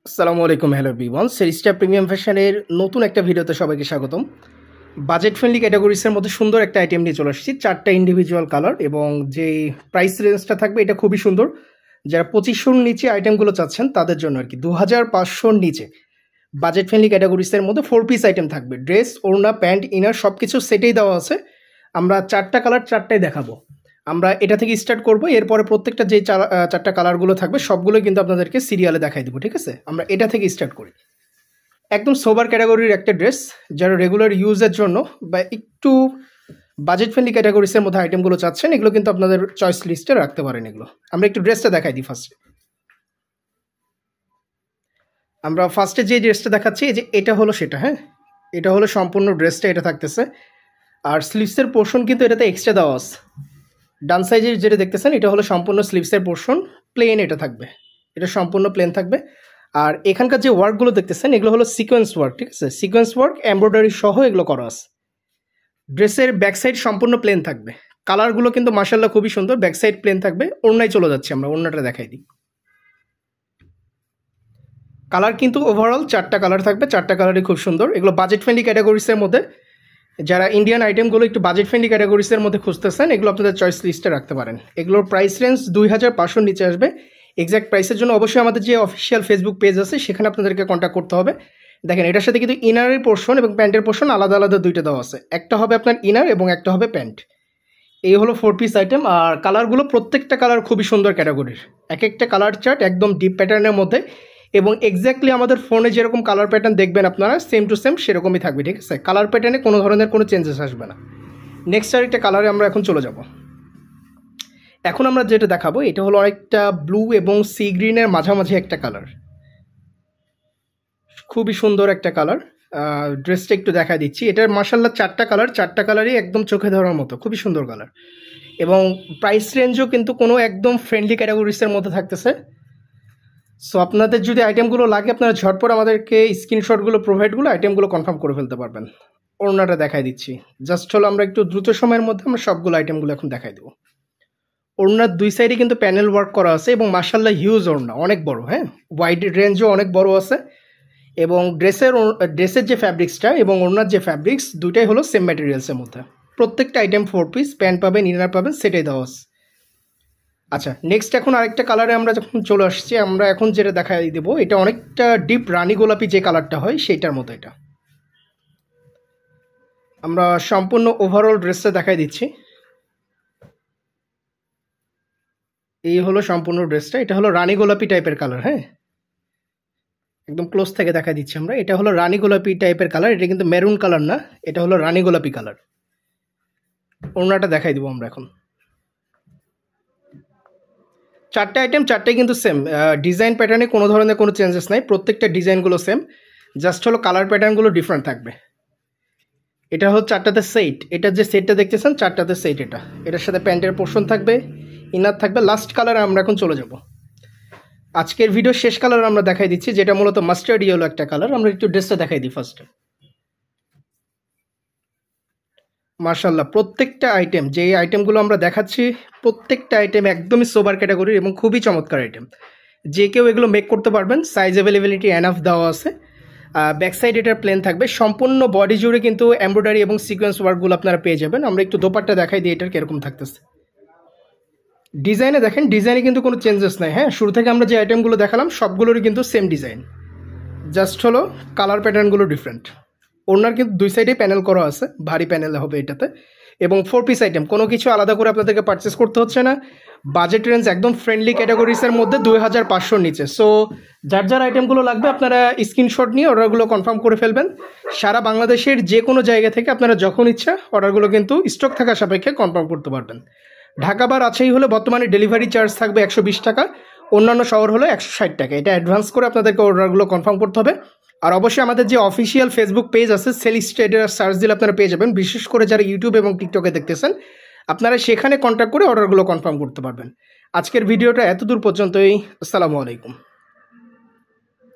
আসসালামু আলাইকুম, hello everyone. সেরিস্টা premium ফ্যাশনের নতুন একটা ভিডিওতে সবাইকে স্বাগতম। বাজেট ফ্রেন্ডলি ক্যাটাগরিসের মধ্যে সুন্দর একটা আইটেম নিয়ে চলে আসছি, 4টা ইন্ডিভিজুয়াল কালার এবং যে প্রাইস রেঞ্জটা থাকবে এটা খুবই সুন্দর। যারা 2500-র নিচে আইটেমগুলো চাচ্ছেন তাদের জন্য আর কি, 2500-র নিচে বাজেট ফ্রেন্ডলি ক্যাটাগরিসের মধ্যে 4 পিস আইটেম থাকবে। ড্রেস, ওড়না, প্যান্ট, ইনার সব কিছু সেটেই দেওয়া আছে। আমরা 4টা কালার 4টাই দেখাবো। আমরা এটা থেকে স্টার্ট করব, এরপরে প্রত্যেকটা যে 4টা কালারগুলো থাকবে সবগুলোই কিন্তু আপনাদেরকে সিরিয়ালে দেখাই দেবো, ঠিক আছে? আমরা এটা থেকে স্টার্ট করি। একদম সোবার ক্যাটাগরির একটা ড্রেস, যারা রেগুলার ইউজের জন্য বা একটু বাজেট ফ্রেন্ডলি ক্যাটাগরিসের মধ্যে আইটেমগুলো চাচ্ছেন, এগুলো কিন্তু আপনাদের চয়েস লিস্টে রাখতে পারেন। এগুলো আমরা একটু ড্রেসটা দেখাই দিই ফার্স্টে। আমরা ফার্স্টে যে ড্রেসটা দেখাচ্ছি, এই যে এটা হলো সেটা, হ্যাঁ, এটা হলো সম্পূর্ণ ড্রেসটা, এটা থাকতেছে। আর স্লিভসের পোর্শন কিন্তু এটাতে এক্সট্রা দেওয়া আছে। ডান সাইজের যেটা দেখতেছেন এটা হলো সম্পূর্ণ স্লিভসের পোর্শন, প্লেন এটা থাকবে, এটা সম্পূর্ণ প্লেন থাকবে। আর এখানকার যে ওয়ার্কগুলো দেখতেছেন এগুলো হলো সিকোয়েন্স ওয়ার্ক, ঠিক আছে? সিকোয়েন্স ওয়ার্ক এমব্রয়ডারি সহ এগুলো করা আছে। ড্রেসের ব্যাক সাইড সম্পূর্ণ প্লেন থাকবে। কালারগুলো কিন্তু মাশাআল্লাহ খুবই সুন্দর, ব্যাক সাইড প্লেন থাকবে। ওড়নায় চলে যাচ্ছে, আমরা ওড়নাটা দেখাই দিই। কালার কিন্তু ওভারঅল 4টা কালার থাকবে, 4টা কালারই খুব সুন্দর। এগুলো বাজেট ফ্রেন্ডলি ক্যাটাগরিসের মধ্যে, যারা ইন্ডিয়ান আইটেমগুলো একটু বাজেট ফ্রেন্ডলি ক্যাটাগরিসের মধ্যে খুঁজতেছেন, এগুলো আপনাদের চয়েস লিস্টে রাখতে পারেন। এগুলোর প্রাইস রেঞ্জ 2500-র নিচে আসবে। এক্স্যাক্ট প্রাইসের জন্য অবশ্যই আমাদের যে অফিসিয়াল ফেসবুক পেজ আছে সেখানে আপনাদেরকে কন্ট্যাক্ট করতে হবে। দেখেন, এটার সাথে কিন্তু ইনারের পোর্শন এবং প্যান্টের পোর্শন আলাদা আলাদা দুইটা দেওয়া আছে। একটা হবে আপনার ইনার এবং একটা হবে প্যান্ট। এই হলো 4 পিস আইটেম। আর কালারগুলো প্রত্যেকটা কালার খুবই সুন্দর ক্যাটাগরির, এক একটা কালার চার্ট একদম ডিপ প্যাটার্নের মধ্যে, এবং এক্স্যাক্টলি আমাদের ফোনে যেরকম কালার প্যাটার্ন দেখবেন আপনারা সেম টু সেম সেরকমই থাকবে, ঠিক আছে? কালার প্যাটার্নে কোনো ধরনের কোনো চেঞ্জেস আসবে না। নেক্সট আরেকটা কালারে আমরা এখন চলে যাব। এখন আমরা যেটা দেখাবো এটা হলো অনেকটা ব্লু এবং সি গ্রিনের মাঝামাঝি একটা কালার, খুবই সুন্দর একটা কালার। ড্রেসটা একটু দেখা দিচ্ছি। এটার মাশাআল্লাহ 4টা কালার, 4টা কালারই একদম চোখে ধরার মতো, খুবই সুন্দর কালার। এবং প্রাইস রেঞ্জও কিন্তু কোনো একদম ফ্রেন্ডলি ক্যাটাগরিসের মধ্যে থাকতেছে। সো আপনাদের যদি আইটেমগুলো লাগে আপনারা ঝটপট আমাদেরকে স্ক্রিনশটগুলো প্রোভাইডগুলো আইটেমগুলো কনফার্ম করে ফেলতে পারবেন। ওড়নাটা দেখাই দিচ্ছি, জাস্ট হলো আমরা একটু দ্রুত সময়ের মধ্যে আমরা সবগুলো আইটেমগুলো এখন দেখাই দেবো। ওড়নার দুই সাইডে কিন্তু প্যানেল ওয়ার্ক করা আছে এবং মাশাআল্লাহ হিউজ ওড়না, অনেক বড়, হ্যাঁ, ওয়াইড রেঞ্জও অনেক বড় আছে। এবং ড্রেসের যে ফ্যাব্রিক্সটা এবং ওড়নার যে ফ্যাব্রিক্স দুইটাই হলো সেম ম্যাটেরিয়ালসের মধ্যে। প্রত্যেকটা আইটেম 4 পিস, প্যান্ট পাবেন, ইনার পাবেন, সেটাই দেওয়া আছে। আচ্ছা, নেক্সট এখন আরেকটা কালারে আমরা যখন চলে আসছি, আমরা এখন যেটা দেখাই দেবো এটা অনেকটা ডিপ রানী গোলাপি যে কালারটা হয় সেইটার মতো। এটা আমরা সম্পূর্ণ ওভারঅল ড্রেসটা দেখাই দিচ্ছি। এই হলো সম্পূর্ণ ড্রেসটা, এটা হলো রানী গোলাপি টাইপের কালার, হ্যাঁ, একদম ক্লোজ থেকে দেখা দিচ্ছি আমরা। এটা হলো রানী গোলাপি টাইপের কালার, এটা কিন্তু মেরুন কালার না, এটা হলো রানী গোলাপি কালার। ওড়নাটা দেখাই দিব আমরা এখন। 4টা আইটেম 4টাই কিন্তু সেম ডিজাইন প্যাটার্নে, কোনো ধরনের কোনো চেঞ্জেস নাই, প্রত্যেকটা ডিজাইনগুলো সেম, জাস্ট হলো কালার প্যাটার্নগুলো ডিফারেন্ট থাকবে। এটা হলো 4টাতে সেট, এটা যে সেটটা দেখতেছেন 4টাতে সেট। এটার সাথে প্যান্টের পোর্শন থাকবে, ইনার থাকবে। লাস্ট কালারে আমরা এখন চলে যাব। আজকের ভিডিও শেষ কালার আমরা দেখাই দিচ্ছি, যেটা মূলত মাস্টার্ড ইয়েলো একটা কালার। আমরা একটু ড্রেসটা দেখাই দিই ফার্স্টে। মাশাআল্লাহ প্রত্যেকটা আইটেম, যে আইটেমগুলো আমরা দেখাচ্ছি প্রত্যেকটা আইটেম একদমই সোবার ক্যাটাগরির এবং খুবই চমৎকার আইটেম। যে কেউ এগুলো মেক করতে পারবেন, সাইজ অ্যাভেলেবিলিটি এনাফ দেওয়া আছে। ব্যাক সাইড এটার প্লেন থাকবে, সম্পূর্ণ বডি জুড়ে কিন্তু এমব্রয়ডারি এবং সিকোয়েন্স ওয়ার্কগুলো আপনারা পেয়ে যাবেন। আমরা একটু দোপাট্টা দেখাই দিই এটার কিরকম থাকতেছে। ডিজাইনে দেখেন, ডিজাইনে কিন্তু কোনো চেঞ্জেস নাই, হ্যাঁ, শুরু থেকে আমরা যে আইটেমগুলো দেখালাম সবগুলোরই কিন্তু সেম ডিজাইন, জাস্ট হলো কালার প্যাটার্নগুলো ডিফারেন্ট। ওড়নার কিন্তু দুই সাইডে প্যানেল করা আছে, ভারী প্যানেল হবে এটাতে। এবং 4 পিস আইটেম, কোনো কিছু আলাদা করে আপনাদেরকে পারচেস করতে হচ্ছে না। বাজেট রেঞ্জ একদম ফ্রেন্ডলি ক্যাটাগরিসের মধ্যে 2500-র নিচে। সো যার যার আইটেমগুলো লাগবে আপনারা স্ক্রিনশট নিয়ে অর্ডারগুলো কনফার্ম করে ফেলবেন। সারা বাংলাদেশের যে কোনো জায়গা থেকে আপনারা যখন ইচ্ছা অর্ডারগুলো কিন্তু স্টক থাকা সাপেক্ষে কনফার্ম করতে পারবেন। ঢাকা বা রাজশাহী হলে বর্তমানে ডেলিভারি চার্জ থাকবে 120 টাকা, অন্যান্য শহর হলো 160 টাকা। এটা অ্যাডভান্স করে আপনাদেরকে অর্ডারগুলো কনফার্ম করতে হবে। আর অবশ্যই আমাদের যে অফিসিয়াল ফেসবুক পেজ আছে সেলিস্টা, সার্চ দিলে আপনারা পেয়ে যাবেন। বিশেষ করে যারা ইউটিউব এবং টিকটকে দেখতেছেন আপনারা সেখানে কন্ট্যাক্ট করে অর্ডারগুলো কনফার্ম করতে পারবেন। আজকের ভিডিওটা এত দূর পর্যন্তই। আসসালামু আলাইকুম।